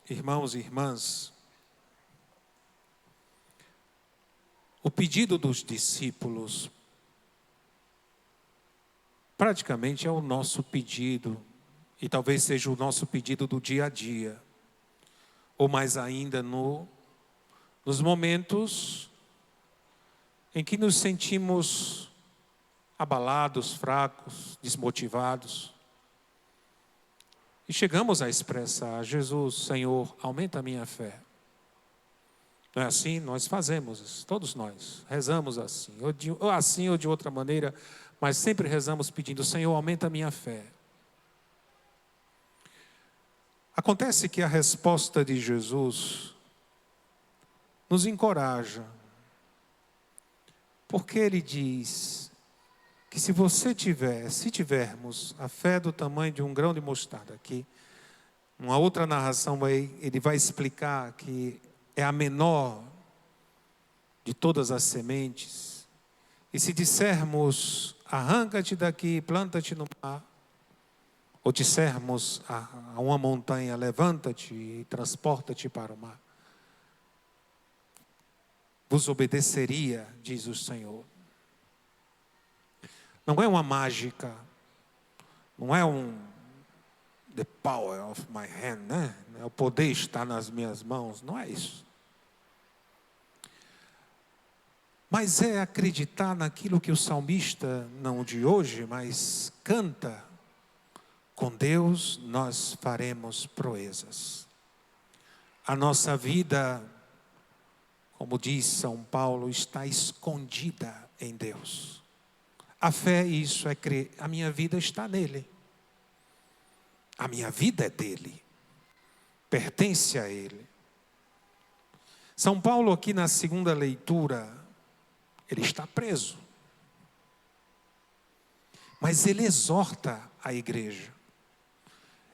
Irmãos e irmãs, o pedido dos discípulos praticamente é o nosso pedido, e talvez seja o nosso pedido do dia a dia, ou mais ainda nos momentos em que nos sentimos abalados, fracos, desmotivados. E chegamos a expressar: Jesus, Senhor, aumenta a minha fé. Não é assim? Nós fazemos isso, todos nós rezamos assim, ou assim ou de outra maneira, mas sempre rezamos pedindo: Senhor, aumenta a minha fé. Acontece que a resposta de Jesus nos encoraja, porque Ele diz que se tivermos a fé do tamanho de um grão de mostarda, aqui, uma outra narração ele vai explicar que é a menor de todas as sementes, e se dissermos: arranca-te daqui, planta-te no mar, ou dissermos a uma montanha: levanta-te e transporta-te para o mar, vos obedeceria, diz o Senhor. Não é uma mágica, não é the power of my hand, né? O poder está nas minhas mãos, não é isso. Mas é acreditar naquilo que o salmista, não de hoje, mas canta: com Deus nós faremos proezas. A nossa vida, como diz São Paulo, está escondida em Deus. A fé, isso é crer, a minha vida está nele. A minha vida é dele, pertence a ele. São Paulo aqui na segunda leitura, ele está preso. Mas ele exorta a igreja,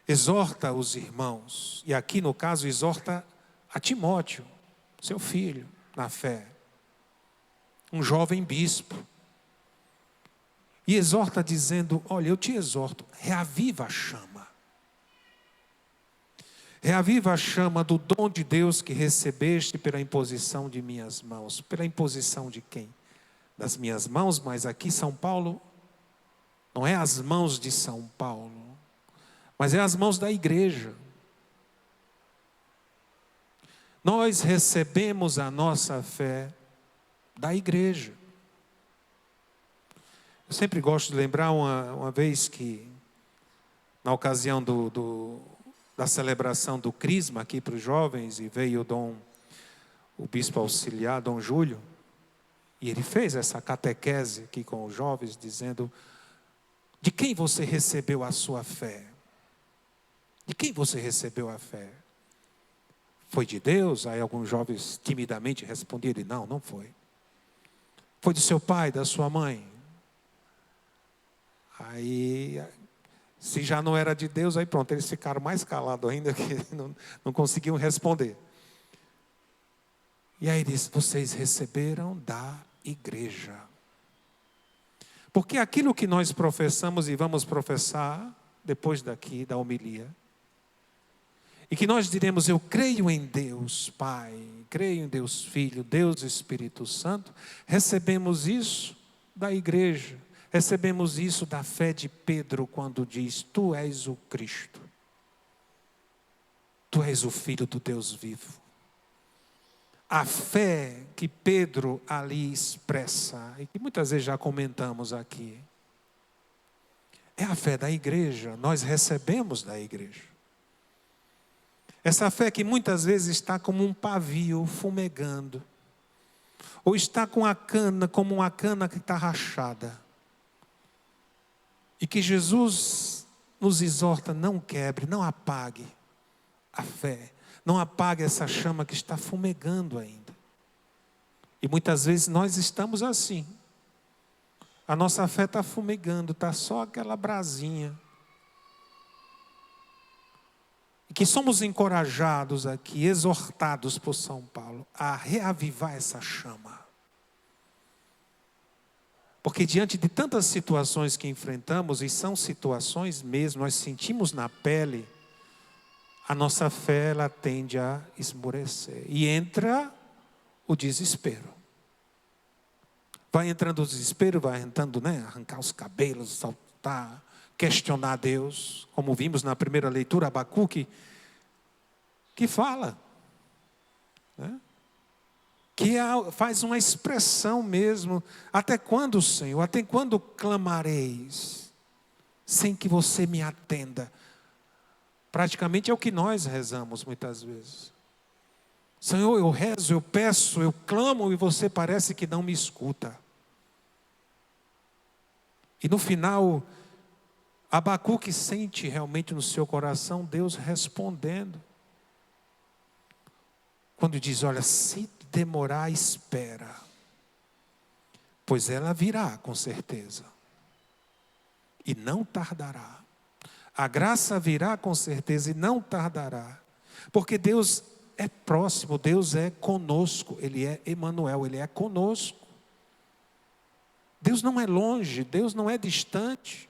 exorta os irmãos, e aqui no caso exorta a Timóteo, seu filho, na fé, um jovem bispo. E exorta dizendo: olha, eu te exorto, reaviva a chama. Reaviva a chama do dom de Deus que recebeste pela imposição de minhas mãos. Pela imposição de quem? Das minhas mãos, mas aqui São Paulo, não é as mãos de São Paulo, mas é as mãos da igreja. Nós recebemos a nossa fé da igreja. Eu sempre gosto de lembrar uma vez que, na ocasião da celebração do Crisma aqui para os jovens, e veio o bispo auxiliar, Dom Júlio, e ele fez essa catequese aqui com os jovens, dizendo: de quem você recebeu a sua fé? De quem você recebeu a fé? Foi de Deus? Aí alguns jovens timidamente responderam: não foi. Foi do seu pai, da sua mãe? Aí, se já não era de Deus, aí pronto, eles ficaram mais calados ainda, que não conseguiam responder. E aí ele disse: vocês receberam da igreja. Porque aquilo que nós professamos e vamos professar depois daqui, da homilia, e que nós diremos: eu creio em Deus Pai, creio em Deus Filho, Deus Espírito Santo, recebemos isso da igreja. Recebemos isso da fé de Pedro, quando diz: tu és o Cristo, tu és o Filho do Deus vivo. A fé que Pedro ali expressa, e que muitas vezes já comentamos aqui, é a fé da igreja. Nós recebemos da igreja. Essa fé que muitas vezes está como um pavio fumegando, ou está com a cana, como uma cana que está rachada. E que Jesus nos exorta: não quebre, não apague a fé. Não apague essa chama que está fumegando ainda. E muitas vezes nós estamos assim. A nossa fé está fumegando, está só aquela brasinha. E que somos encorajados aqui, exortados por São Paulo, a reavivar essa chama. Porque diante de tantas situações que enfrentamos, e são situações mesmo, nós sentimos na pele a nossa fé ela tende a esmorecer. E entra o desespero. Vai entrando o desespero, vai entrando, arrancar os cabelos, saltar, questionar Deus. Como vimos na primeira leitura, Abacuque, que fala, que faz uma expressão mesmo. Até quando, Senhor? Até quando clamareis, sem que você me atenda? Praticamente é o que nós rezamos muitas vezes. Senhor, eu rezo, eu peço, eu clamo e você parece que não me escuta. E no final, Abacuque sente realmente no seu coração Deus respondendo. Quando diz, olha, se demorar, espera, pois ela virá com certeza, e não tardará. A graça virá com certeza e não tardará, porque Deus é próximo, Deus é conosco, Ele é Emanuel, Ele é conosco. Deus não é longe, Deus não é distante,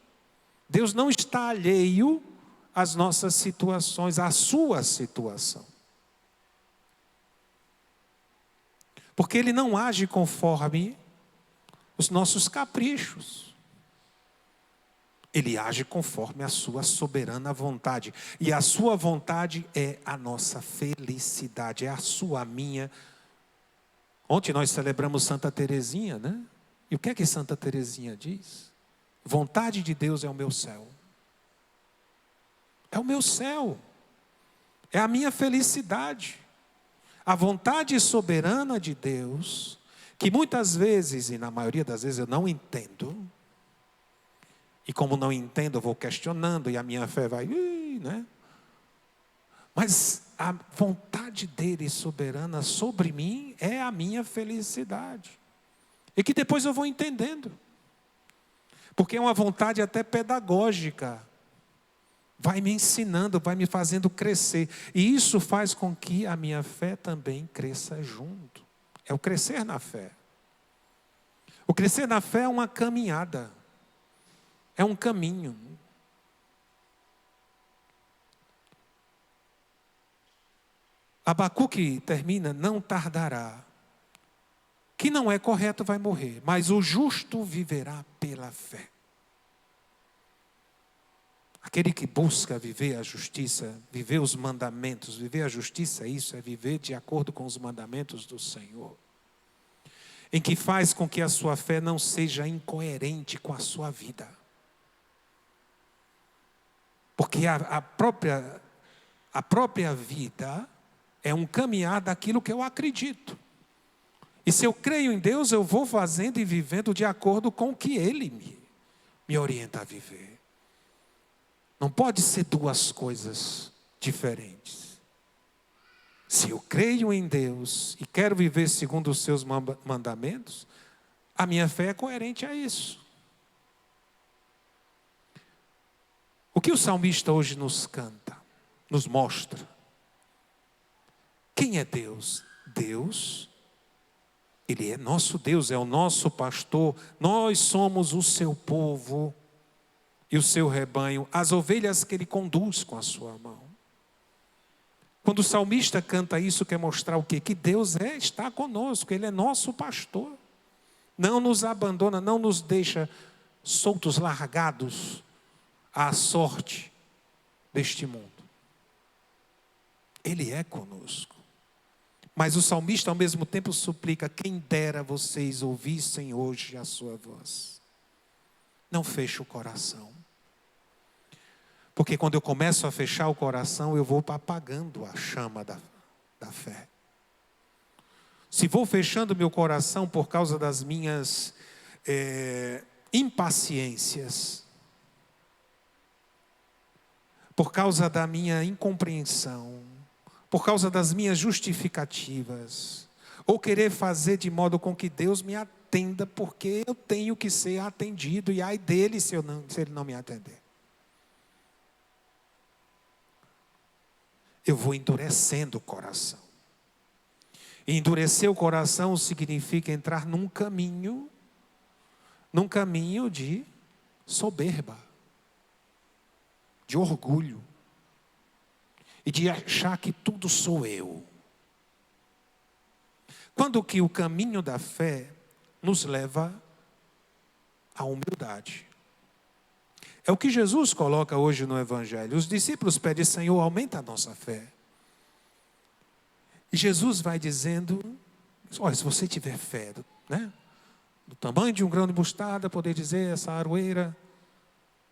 Deus não está alheio às nossas situações, à sua situação. Porque Ele não age conforme os nossos caprichos. Ele age conforme a sua soberana vontade. E a sua vontade é a nossa felicidade, é a sua, a minha. Ontem nós celebramos Santa Teresinha, E o que é que Santa Teresinha diz? Vontade de Deus é o meu céu. É o meu céu. É a minha felicidade. A vontade soberana de Deus, que muitas vezes, e na maioria das vezes eu não entendo, e como não entendo eu vou questionando, e a minha fé vai, Mas a vontade dele soberana sobre mim é a minha felicidade. E que depois eu vou entendendo. Porque é uma vontade até pedagógica. Vai me ensinando, vai me fazendo crescer. E isso faz com que a minha fé também cresça junto. É o crescer na fé. O crescer na fé é uma caminhada. É um caminho. Abacuque termina, não tardará. Que não é correto vai morrer, mas o justo viverá pela fé. Aquele que busca viver a justiça, viver os mandamentos, viver a justiça, isso é viver de acordo com os mandamentos do Senhor. Em que faz com que a sua fé não seja incoerente com a sua vida. Porque a própria vida é um caminhar daquilo que eu acredito. E se eu creio em Deus, eu vou fazendo e vivendo de acordo com o que Ele me orienta a viver. Não pode ser duas coisas diferentes. Se eu creio em Deus e quero viver segundo os seus mandamentos, a minha fé é coerente a isso. O que o salmista hoje nos canta, nos mostra? Quem é Deus? Deus, Ele é nosso Deus, é o nosso pastor. Nós somos o seu povo e o seu rebanho, as ovelhas que Ele conduz com a sua mão. Quando o salmista canta isso, quer mostrar o quê? Que Deus está conosco, Ele é nosso pastor. Não nos abandona, não nos deixa soltos, largados à sorte deste mundo. Ele é conosco. Mas o salmista ao mesmo tempo suplica, quem dera vocês ouvissem hoje a sua voz. Não feche o coração. Porque quando eu começo a fechar o coração, eu vou apagando a chama da fé. Se vou fechando meu coração por causa das minhas impaciências, por causa da minha incompreensão, por causa das minhas justificativas, ou querer fazer de modo com que Deus me atenda, porque eu tenho que ser atendido, e ai dele se Ele não me atender. Eu vou endurecendo o coração. E endurecer o coração significa entrar num caminho de soberba, de orgulho. e de achar que tudo sou eu. Quando que o caminho da fé nos leva à humildade. É o que Jesus coloca hoje no Evangelho. Os discípulos pedem: Senhor, aumenta a nossa fé. E Jesus vai dizendo: olha, se você tiver fé, né, do tamanho de um grão de mostarda, poder dizer essa aroeira,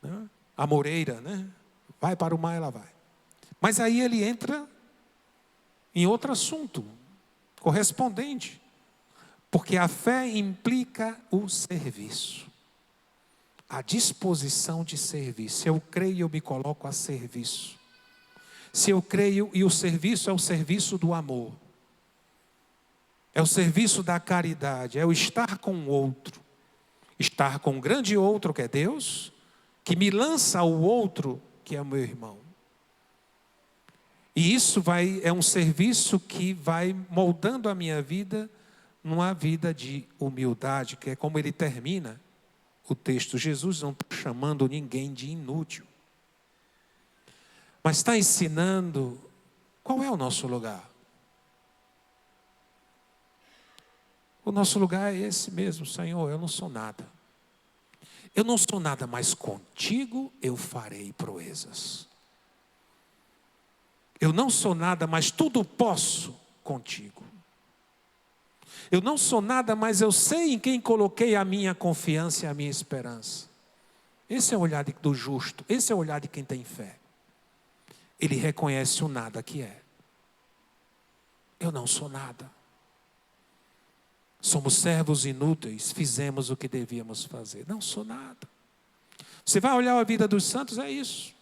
né, a moreira, né, vai para o mar, ela vai. Mas aí ele entra em outro assunto, correspondente. Porque a fé implica o serviço. A disposição de servir. Se eu creio, eu me coloco a serviço. Se eu creio, e o serviço é o serviço do amor. É o serviço da caridade. É o estar com o outro. Estar com o grande outro que é Deus, que me lança ao outro que é o meu irmão. E isso é um serviço que vai moldando a minha vida numa vida de humildade, que é como ele termina o texto. Jesus não está chamando ninguém de inútil, mas está ensinando qual é o nosso lugar. O nosso lugar é esse mesmo: Senhor, eu não sou nada. Eu não sou nada, mas contigo eu farei proezas. Eu não sou nada, mas tudo posso contigo. Eu não sou nada, mas eu sei em quem coloquei a minha confiança e a minha esperança. Esse é o olhar do justo, esse é o olhar de quem tem fé. Ele reconhece o nada que é. Eu não sou nada. Somos servos inúteis, fizemos o que devíamos fazer. Não sou nada. Você vai olhar a vida dos santos, é isso.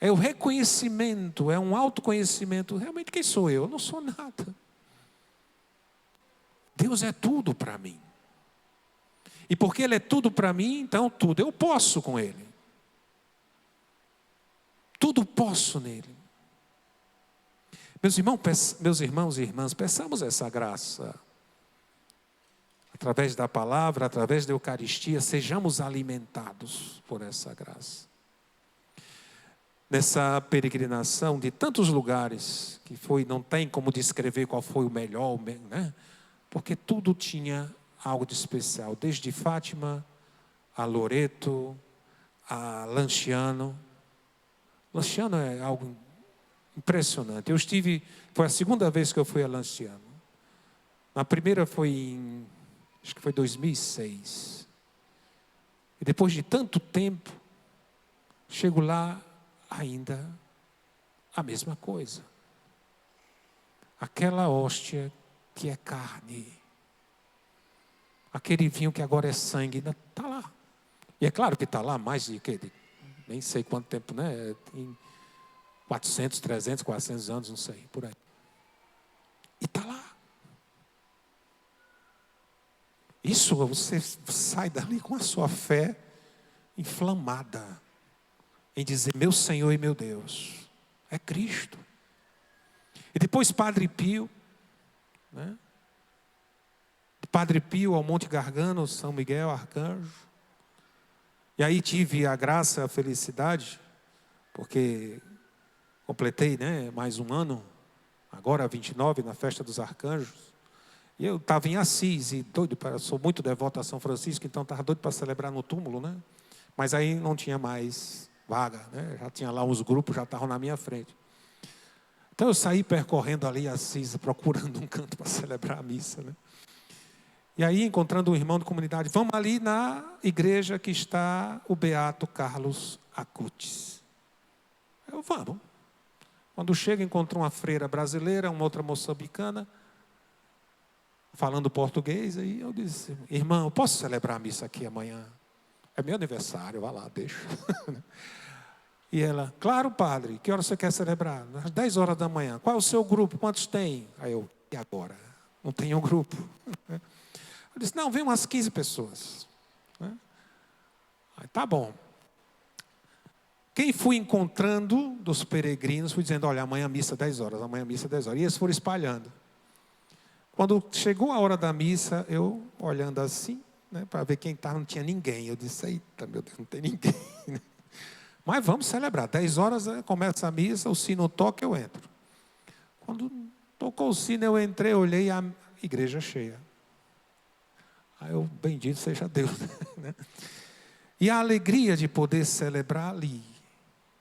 É o reconhecimento, é um autoconhecimento. Realmente, quem sou eu? Eu não sou nada. Deus é tudo para mim. E porque Ele é tudo para mim, então tudo eu posso com Ele. Tudo posso nele. Meus irmãos e irmãs, peçamos essa graça. Através da palavra, através da Eucaristia, sejamos alimentados por essa graça. Nessa peregrinação de tantos lugares, que não tem como descrever qual foi o melhor, né? Porque tudo tinha algo de especial, desde Fátima a Loreto, a Lanciano. Lanciano é algo impressionante. Foi a segunda vez que eu fui a Lanciano. A primeira foi acho que foi 2006. E depois de tanto tempo, chego lá ainda a mesma coisa. Aquela hóstia que é carne. Aquele vinho que agora é sangue, ainda está lá. E é claro que está lá mais de nem sei quanto tempo, né? Em 400, 300, 400 anos, não sei, por aí. E está lá. Isso, você sai dali com a sua fé inflamada em dizer: meu Senhor e meu Deus, é Cristo. E depois Padre Pio, né? De Padre Pio ao Monte Gargano, São Miguel, Arcanjo. E aí tive a graça, a felicidade, porque completei, né, mais um ano, agora 29, na festa dos arcanjos. E eu estava em Assis, e sou muito devoto a São Francisco, então estava doido para celebrar no túmulo, né? Mas aí não tinha mais vaga, né? Já tinha lá uns grupos, já estavam na minha frente. Então eu saí percorrendo ali Assis, procurando um canto para celebrar a missa, né? E aí, encontrando um irmão de comunidade, vamos ali na igreja que está o beato Carlos Acutis. Eu, vamos. Quando chega, encontro uma freira brasileira, uma outra moçambicana, falando português. Aí eu disse: irmão, eu posso celebrar a missa aqui amanhã? É meu aniversário, vá lá, deixa. E ela: claro, padre, que hora você quer celebrar? Às 10 horas da manhã. Qual é o seu grupo? Quantos tem? Aí eu: e agora? Não tenho grupo. Eu disse: não, vem umas 15 pessoas. Aí, tá bom. Quem fui encontrando dos peregrinos, fui dizendo: olha, amanhã missa 10 horas, amanhã missa 10 horas. E eles foram espalhando. Quando chegou a hora da missa, eu olhando assim, né, para ver quem estava, não tinha ninguém. Eu disse: eita, meu Deus, não tem ninguém. Mas vamos celebrar. 10 horas começa a missa, o sino toca, eu entro. Quando tocou o sino, eu entrei, olhei a igreja cheia. Aí eu, bendito seja Deus. Né? E a alegria de poder celebrar ali.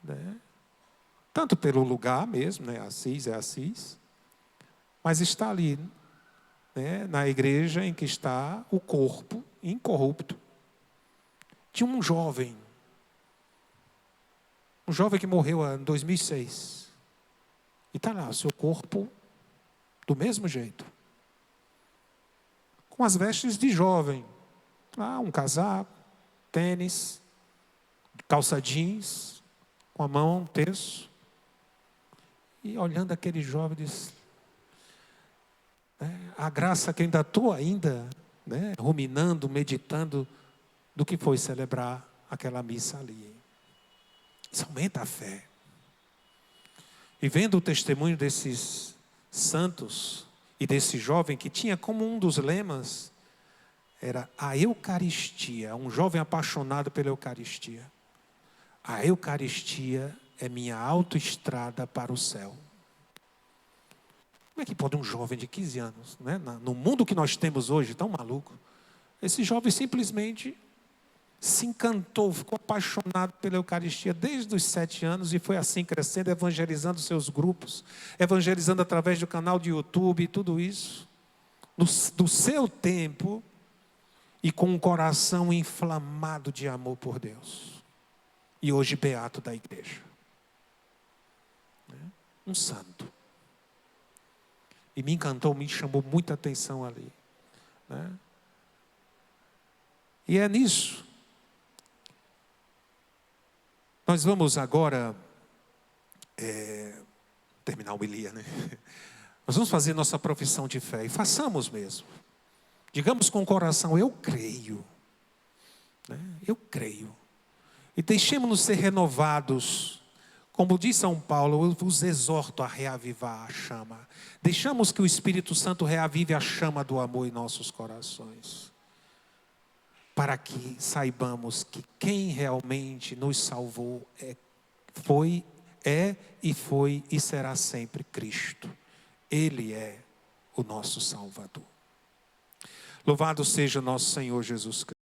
Né? Tanto pelo lugar mesmo, né? Assis é Assis. Mas está ali, né? Na igreja em que está o corpo incorrupto de um jovem. Um jovem que morreu em 2006. E está lá, o seu corpo do mesmo jeito. Com as vestes de jovem. Um casaco, tênis, calça jeans, com a mão um terço. E olhando aquele jovem, diz, a graça que ainda estou ainda, né, ruminando, meditando do que foi celebrar aquela missa ali. Isso aumenta a fé. E vendo o testemunho desses santos e desse jovem que tinha como um dos lemas, era a Eucaristia, um jovem apaixonado pela Eucaristia. A Eucaristia é minha autoestrada para o céu. Como é que pode um jovem de 15 anos, né, no mundo que nós temos hoje, tão maluco, esse jovem simplesmente se encantou, ficou apaixonado pela Eucaristia desde os 7 anos e foi assim crescendo, evangelizando seus grupos, evangelizando através do canal de YouTube e tudo isso, do seu tempo e com um coração inflamado de amor por Deus. E hoje beato da igreja. Um santo. E me encantou, me chamou muita atenção ali. Né? E é nisso. Nós vamos agora terminar a homilia, né? Nós vamos fazer nossa profissão de fé. E façamos mesmo. Digamos com o coração, eu creio. Né? Eu creio. E deixemos-nos ser renovados. Como diz São Paulo, eu vos exorto a reavivar a chama. Deixamos que o Espírito Santo reavive a chama do amor em nossos corações. Para que saibamos que quem realmente nos salvou foi e será sempre Cristo. Ele é o nosso Salvador. Louvado seja nosso Senhor Jesus Cristo.